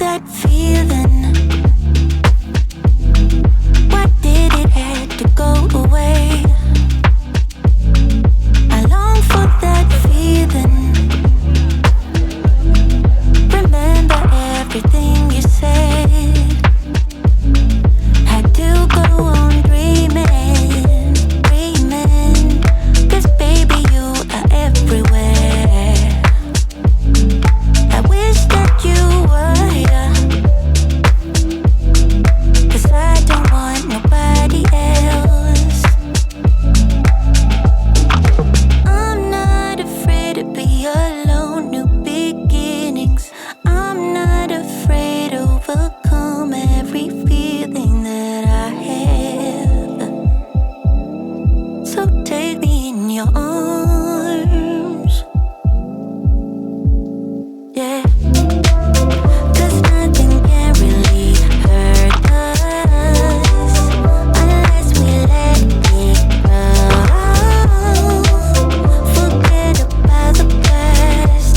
that feeling. Why did it have to go away? I long for that feeling. Remember everything you said. Had to go on dreaming, dreaming. 'Cause baby you are everywhere. I wish that you were here. 'Cause I don't want nobody else. I'm not afraid to be alone, new beginnings. I'm not afraid to overcome every feeling that I have. So take me in your arms, yeah. 'Cause nothing can really hurt us unless we let it grow. Forget about the past.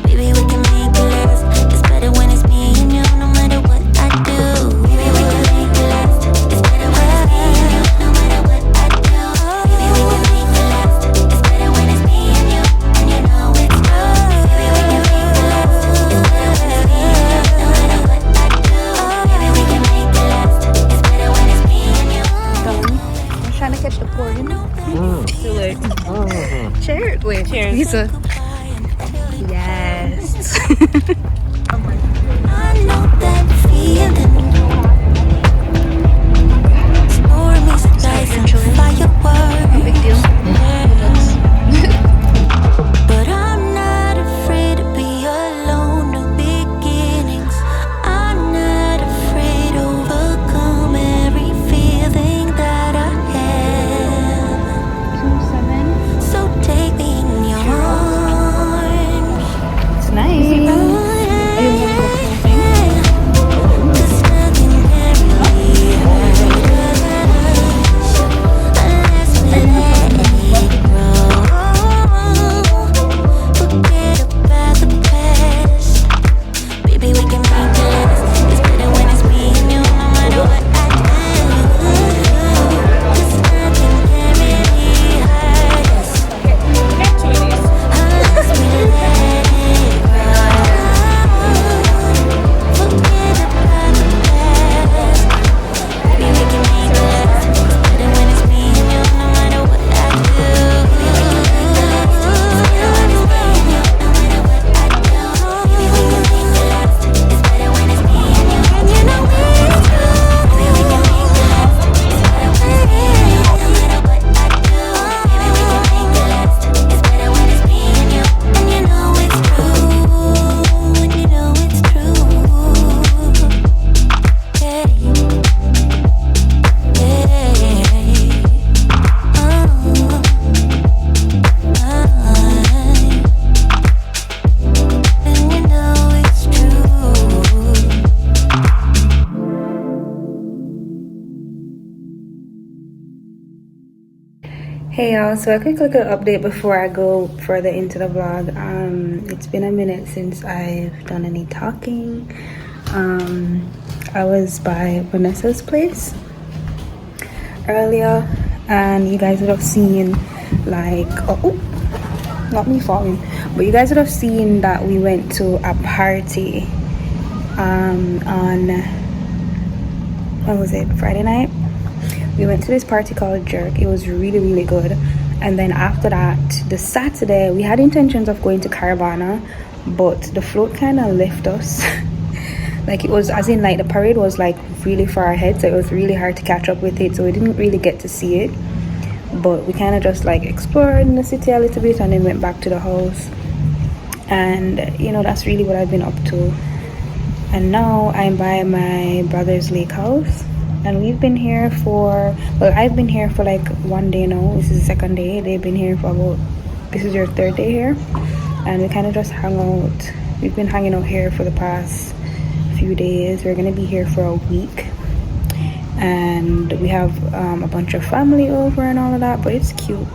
Baby, we can make it last. It's better when it's me and you, no matter what I do. Baby, we can make it last. It's better when it's me and you, no matter what I do. Baby, we can make it last. It's better when it's me and you, and you know it's true. Baby, we can make it last. It's better when it's me and you, no matter what I do. Baby, we can make it last. It's better when it's me and you. I'm trying to catch the pouring. Too late. Cheers. Wait, cheers. Pizza. Yes. I know that feeling. Stormy skies and fireworks. Big deal. But I'm not afraid to be alone, new beginnings. I'm not afraid to overcome every feeling that I have. 2-7. So take me in your arms. It's nice. Cause nothing can really hurt us unless we let it grow. Forget about the past. Baby, we can make it last. It's better when it's me and you, no matter what I do. 'Cause nothing can really hurt us unless we let it grow. Forget about the past. Baby, we can make it last. It's better when it's me and you, no matter what I do. Baby, we can make it last. It's better when it's me and you, no matter what I do. Baby, we can make it last. It's better when it's me and you, and you know it's true. Baby, we can make it last. It's better when it's me and you, no matter what I do. Baby, we can make it last. It's better when it's me and you, and you know it's true. And you know it's true. Yeah. And you know it's true. Hey y'all, so a quick little update before I go further into the vlog. It's been a minute since I've done any talking. I was by Vanessa's place earlier and you guys would have seen like not me falling, but you guys would have seen that we went to a party on what was it, Friday night. We went to this party called Jerk. It was really, really good. And then after that, the Saturday, we had intentions of going to Caravana, but the float kind of left us. Like it was, as in like the parade was like really far ahead, so it was really hard to catch up with it. So we didn't really get to see it. But we kind of just like explored in the city a little bit and then went back to the house. And you know, that's really what I've been up to. And now I'm by my brother's Lakehouse. And we've been here for, well, I've been here for like 1 day now. This is the second day. They've been here for about, this is your third day here. And we kind of just hung out. We've been hanging out here for the past few days. We're gonna be here for a week. And we have a bunch of family over and all of that, but it's cute.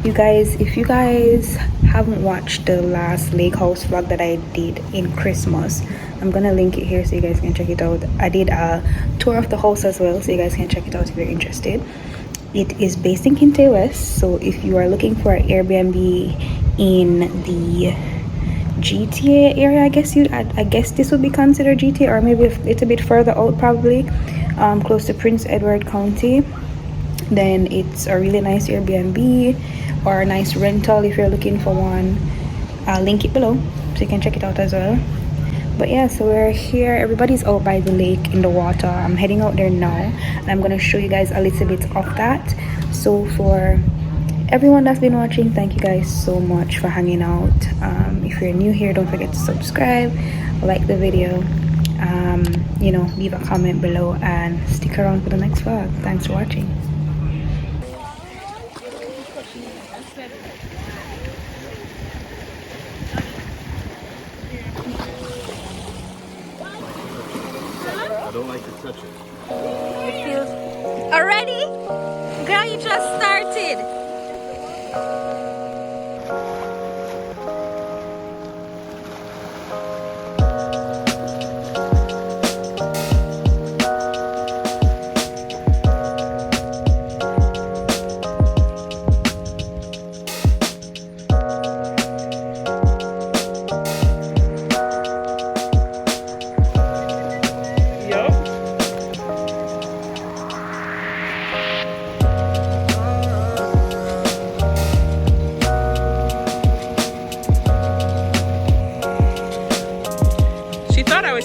You guys, if you guys haven't watched the last Lakehouse vlog that I did in Christmas, I'm gonna link it here so you guys can check it out. I did a tour of the house as well, so you guys can check it out if you're interested. It is based in Kinte West, so if you are looking for an Airbnb in the GTA area, I guess this would be considered GTA, or maybe it's a bit further out, probably close to Prince Edward County, then it's a really nice Airbnb or a nice rental if you're looking for one. I'll link it below so you can check it out as well. But yeah, so we're here, everybody's out by the lake in the water. I'm heading out there now and I'm gonna show you guys a little bit of that. So for everyone that's been watching, thank you guys so much for hanging out. If you're new here, don't forget to subscribe, like the video, you know, leave a comment below and stick around for the next vlog. Thanks for watching. I don't like to touch it. It feels already? Girl, you just started.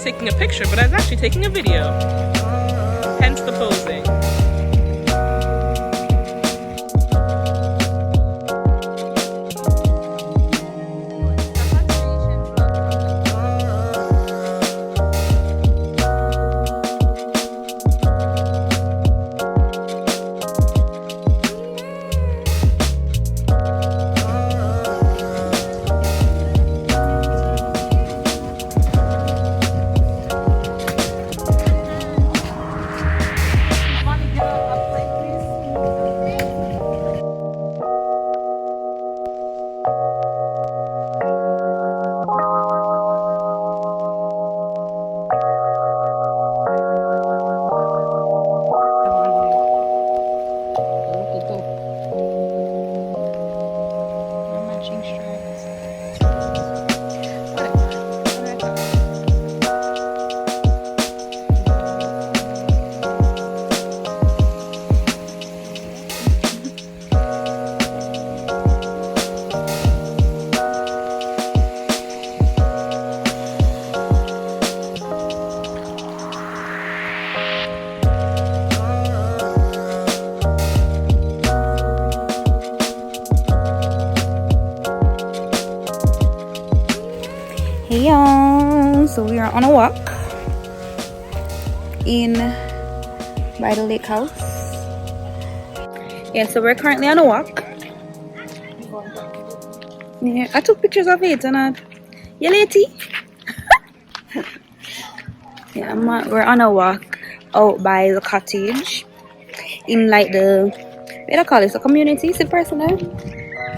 Taking a picture, but I was actually taking a video. Hence the posing. Hey y'all, so we are on a walk in by the Lakehouse. Yeah, so we're currently on a walk. Yeah, I took pictures of it and yeah, lady. Yeah, we're on a walk out by the cottage in like the, what do I call this, a community? Is it a person there?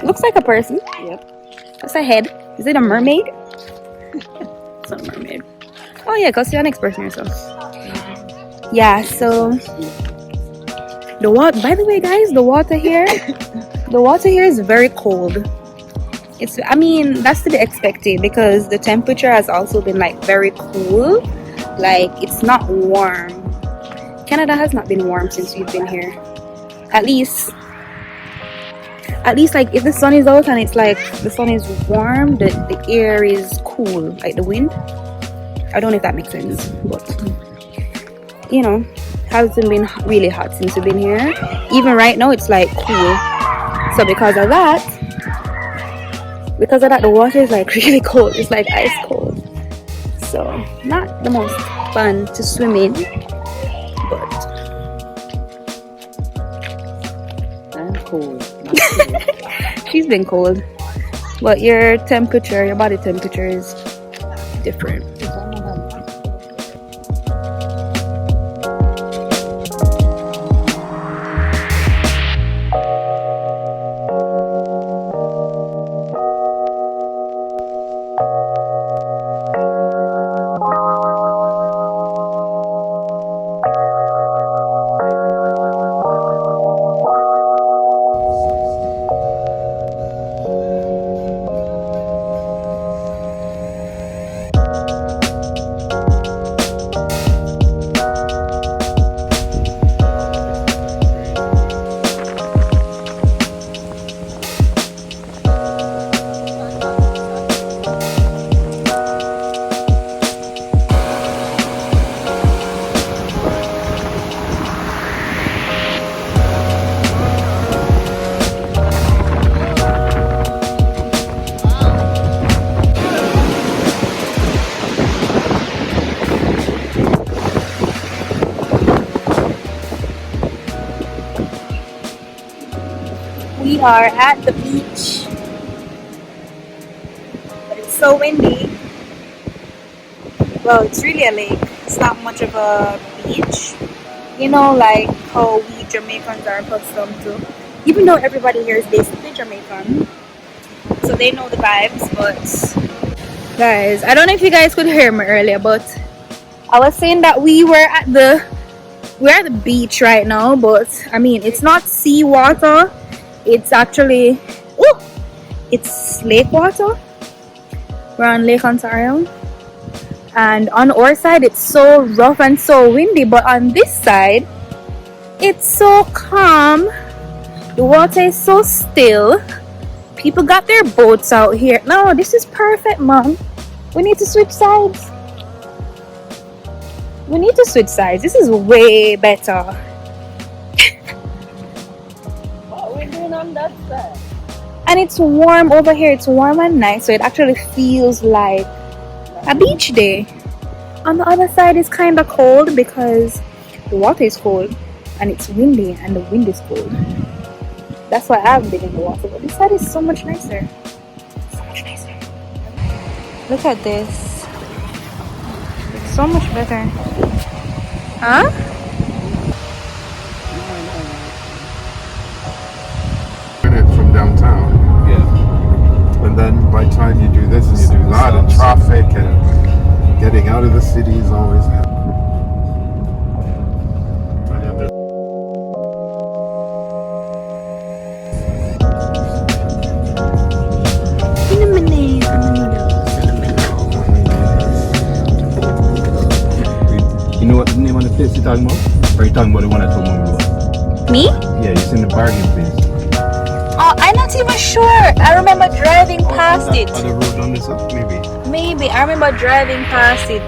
Looks like a person. Yep. That's a head. Is it a mermaid? It's not a mermaid. Oh yeah, go see the next person yourself. Yeah, so the water, by the way guys, the water here is very cold. It's, I mean, that's to be expected because the temperature has also been like very cool. Like it's not warm. Canada has not been warm since we've been here. At least like if the sun is out and it's like the sun is warm, the air is cool, like the wind. I don't know if that makes sense, but you know, hasn't been really hot since we've been here. Even right now it's like cool. So because of that the water is like really cold. It's like ice cold. So not the most fun to swim in, but I'm cold. she's been cold. But your body temperature is different. are at the beach, but it's so windy. Well, it's really a lake. It's not much of a beach. You know, like how we Jamaicans are accustomed to. Even though everybody here is basically Jamaican, so they know the vibes. But guys, I don't know if you guys could hear me earlier, but I was saying that we're at the beach right now. But I mean, it's not sea water. It's actually, it's lake water. We're on Lake Ontario. And on our side, it's so rough and so windy. But on this side, it's so calm. The water is so still. People got their boats out here. No, this is perfect, Mom. We need to switch sides. We need to switch sides. This is way better. What we're doing on that side? And it's warm over here. It's warm and nice. So it actually feels like a beach day. On the other side is kind of cold because the water is cold and it's windy and the wind is cold. That's why I haven't been in the water. But this side is so much nicer. So much nicer. Look at this. It's so much better. Huh? From downtown. Yeah. And then by the time you do this, it's a lot of traffic and getting out of the city is always You know what the name of the place you're talking about? Or are you talking about the one I told Mom about? Me? Yeah, it's in the bargain place. Oh, I'm not even sure. I remember driving past it. On the road on this up, maybe. Maybe. I remember driving past it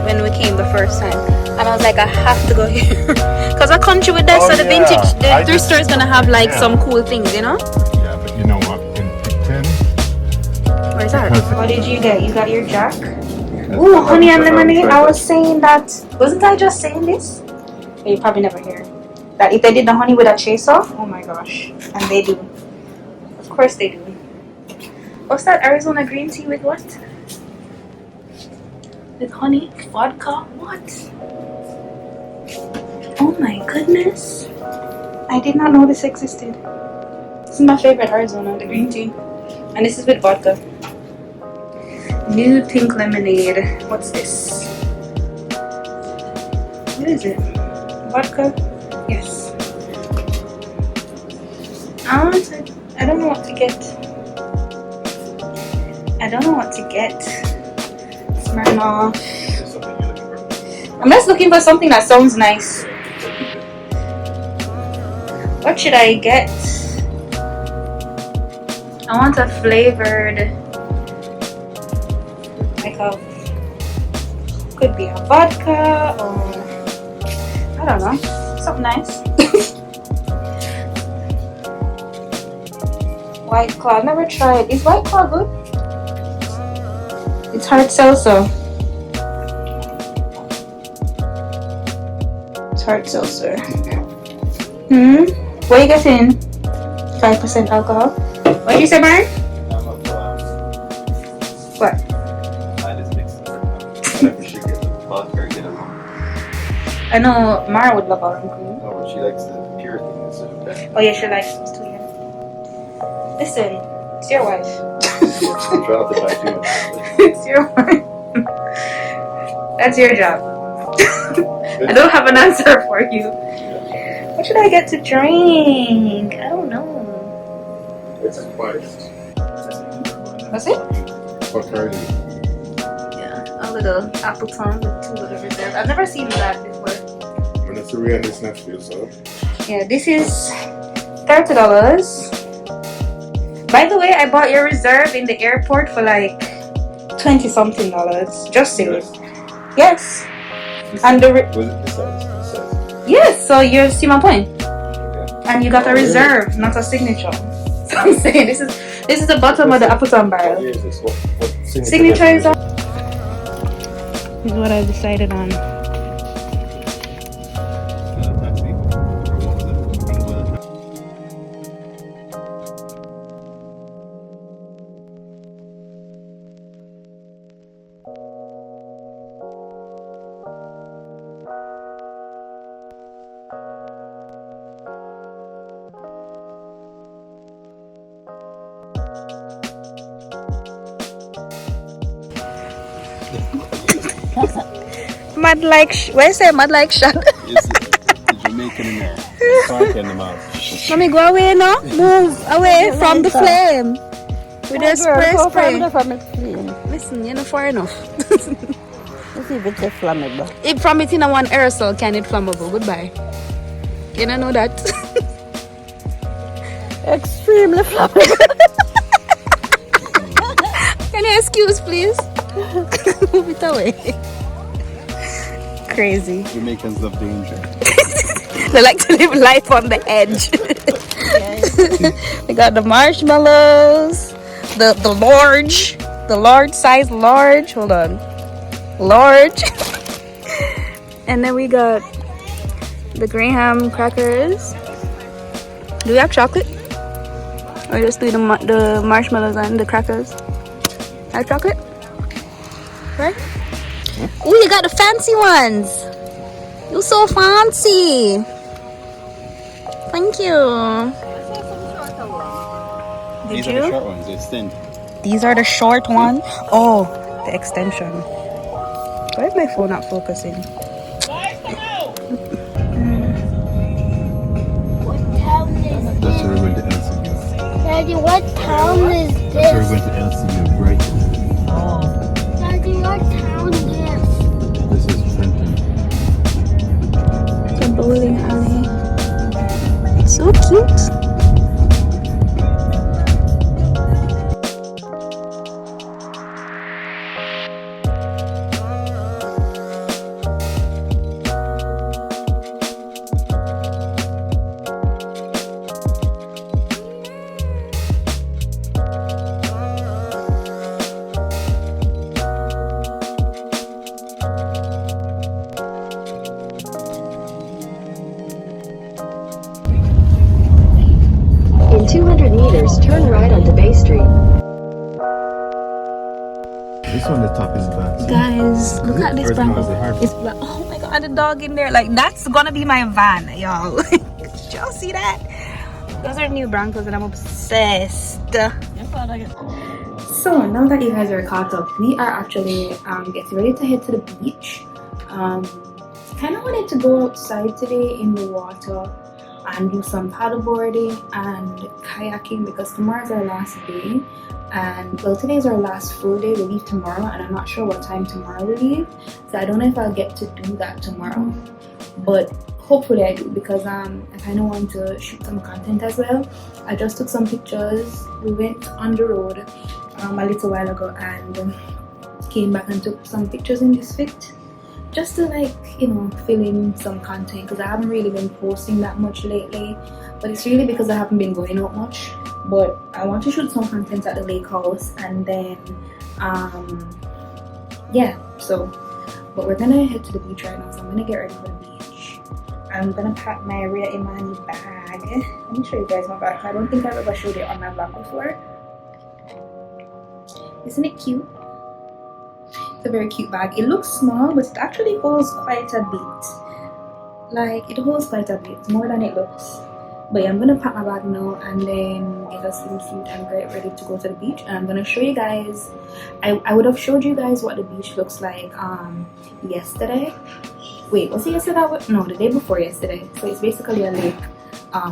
when we came the first time. And I was like, I have to go here. Because a country with that sort of vintage, the thrift store is going to have like some cool things, you know? Yeah, but you know what? In 10. Where's that? What did you get? You got your Jack? Ooh, honey and lemonade. I was saying that. Wasn't I just saying this? You probably never hear. That if they did the honey with a chaser, oh my gosh. And they do. Of course they do. What's that Arizona green tea with what? With honey? Vodka? What? Oh my goodness. I did not know this existed. This is my favorite Arizona, the green tea. And this is with vodka. New pink lemonade. What's this? What is it? Vodka? Yes. I don't know what to get. I don't know what to get. Smirnoff. I'm just looking for something that sounds nice. What should I get? I want a flavored, like a, could be a vodka or I don't know, something nice. White Claw, I've never tried. Is White Claw good? It's hard seltzer. It's hard seltzer. What are you getting? 5% alcohol. What did you say, Brian? What? I know Mara would love orange cream. Oh, but she likes the pure thing instead of that. Oh yeah, she likes those too. Yeah. Listen, it's your wife. It's your wife. That's your job. I don't have an answer for you. What should I get to drink? I don't know. It's spiced. What's it? Bacardi. Yeah, a little Appleton with 2 little reserves. I've never seen that before. And it's a real nice snack for yourself. Yeah, this is $30. By the way, I bought your reserve in the airport for like $20-something. Just saying. Yes. And the Was it the size? yes, so you see my point. And you got a reserve, not a signature. So I'm saying this is the bottom of the Appleton What barrel. year is this? What Signature is on. This is what I decided on. Mad like, what you say? Mad like shot. It's the Jamaican in there. Spark in the mouth. Let me go away now. Move away from the flame. With the spray. Listen, you're not far enough. Let's see if it's flammable. If from it in a one aerosol, can it flammable? Goodbye. You don't know that. Extremely flammable. Can you excuse, please? Move it away. Crazy. Jamaicans love danger. They like to live life on the edge. We got the marshmallows, the large size large. Hold on, large. And then we got the graham crackers. Do we have chocolate? Or just do the marshmallows and the crackers? Have chocolate? Right? Oh, you got the fancy ones. You're so fancy. Thank you. These are the short ones, they extend. These are the short ones. Oh, the extension. Why is my phone not focusing? That's where we're going to LCU. Daddy, what town is That's where we're this? going to LCU, Brighton. Daddy, what town is this? This is Trenton. The bowling alley. So cute. In 200 meters, turn right onto Bay Street. This one, the top is bad. Guys, look at this Or Bronco. is it hard? It's black. Oh my god, the dog in there. Like, that's gonna be my van, y'all. Did y'all see that? Those are new Broncos and I'm obsessed. So now that you guys are caught up, we are actually getting ready to head to the beach. Kind of wanted to go outside today in the water and do some paddleboarding and kayaking because tomorrow's our last day. And well, today's our last full day. We leave tomorrow and I'm not sure what time tomorrow we leave, so I don't know if I'll get to do that tomorrow, but hopefully I do because I kind of want to shoot some content as well. I just took some pictures. We went on the road a little while ago and came back and took some pictures in this fit just to, like, you know, fill in some content because I haven't really been posting that much lately, but it's really because I haven't been going out much. But I want to shoot some content at the Lakehouse and then yeah, so but we're gonna head to the beach right now, so I'm gonna get ready for the beach. I'm gonna pack my Ria Imani bag. Let me show you guys my bag. I don't think I've ever showed it on my vlog before. Isn't it cute? It's a very cute bag. It looks small, but it actually holds quite a bit. Like, it holds quite a bit, more than it looks. But yeah, I'm gonna pack my bag now and then get us some food and get ready to go to the beach. And I'm gonna show you guys. I would have showed you guys what the beach looks like yesterday. Wait, was it yesterday? No, the day before yesterday. So it's basically a lake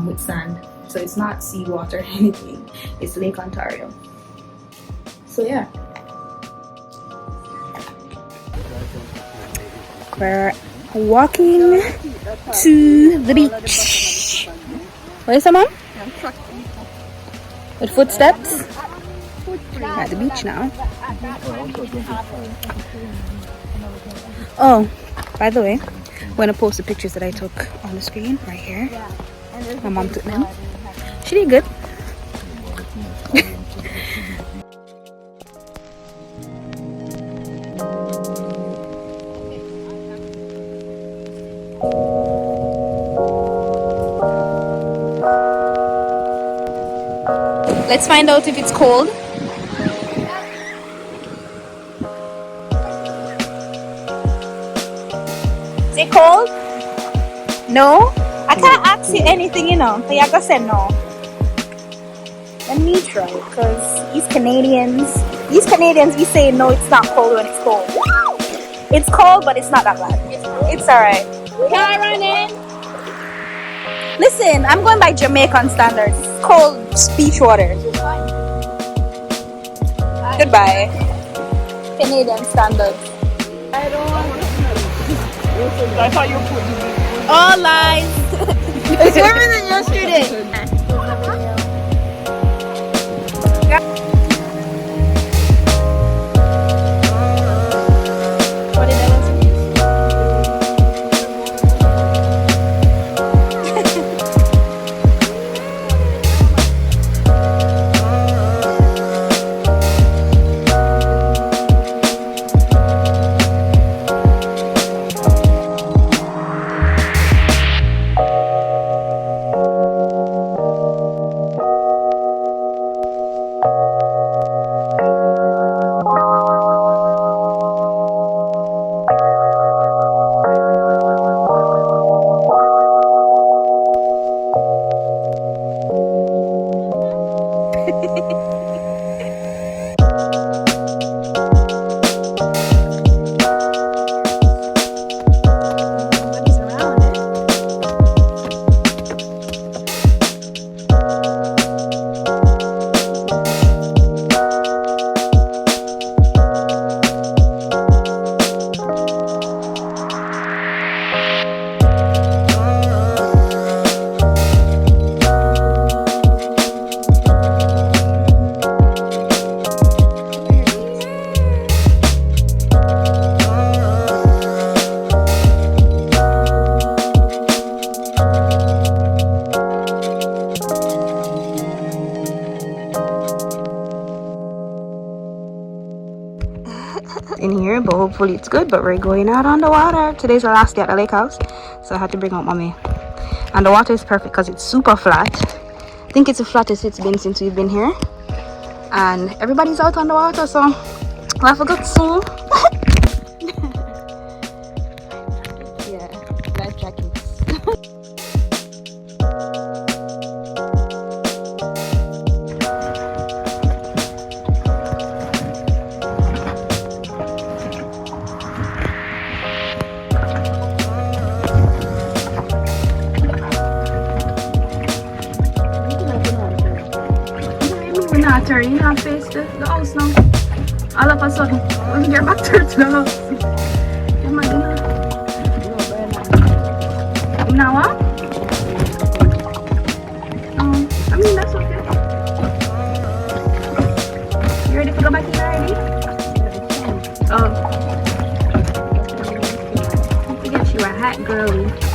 with sand. So it's not seawater or anything. It's Lake Ontario. So yeah. We're walking to the beach. What is that, Mom? With footsteps? We're at the beach now. Oh, by the way, I'm going to post the pictures that I took on the screen right here. My mom took them. She did good. Let's find out if it's cold. Is it cold? No? I can't ask you anything, you know. So you're gonna say no. Let me try, because these Canadians, we say no, it's not cold when it's cold. It's cold, but it's not that bad. It's alright. Car running. Listen, I'm going by Jamaican standards. It's cold beach water. Goodbye. Canadian standards. I thought you put All lies. It's warmer than yesterday. What did I say? In here, but hopefully it's good. But we're going out on the water. Today's our last day at the lake house, so I had to bring out mommy. And the water is perfect because it's super flat. I think it's the flattest it's been since we've been here, and everybody's out on the water, so we'll have a good swim. Yeah, life jackets. Turn, you not face the house now. All of a sudden, when you're back to the house. Oh my goodness. Now what? I mean, that's okay. You ready to go back in already? Oh. I have to get you a hat, girlie.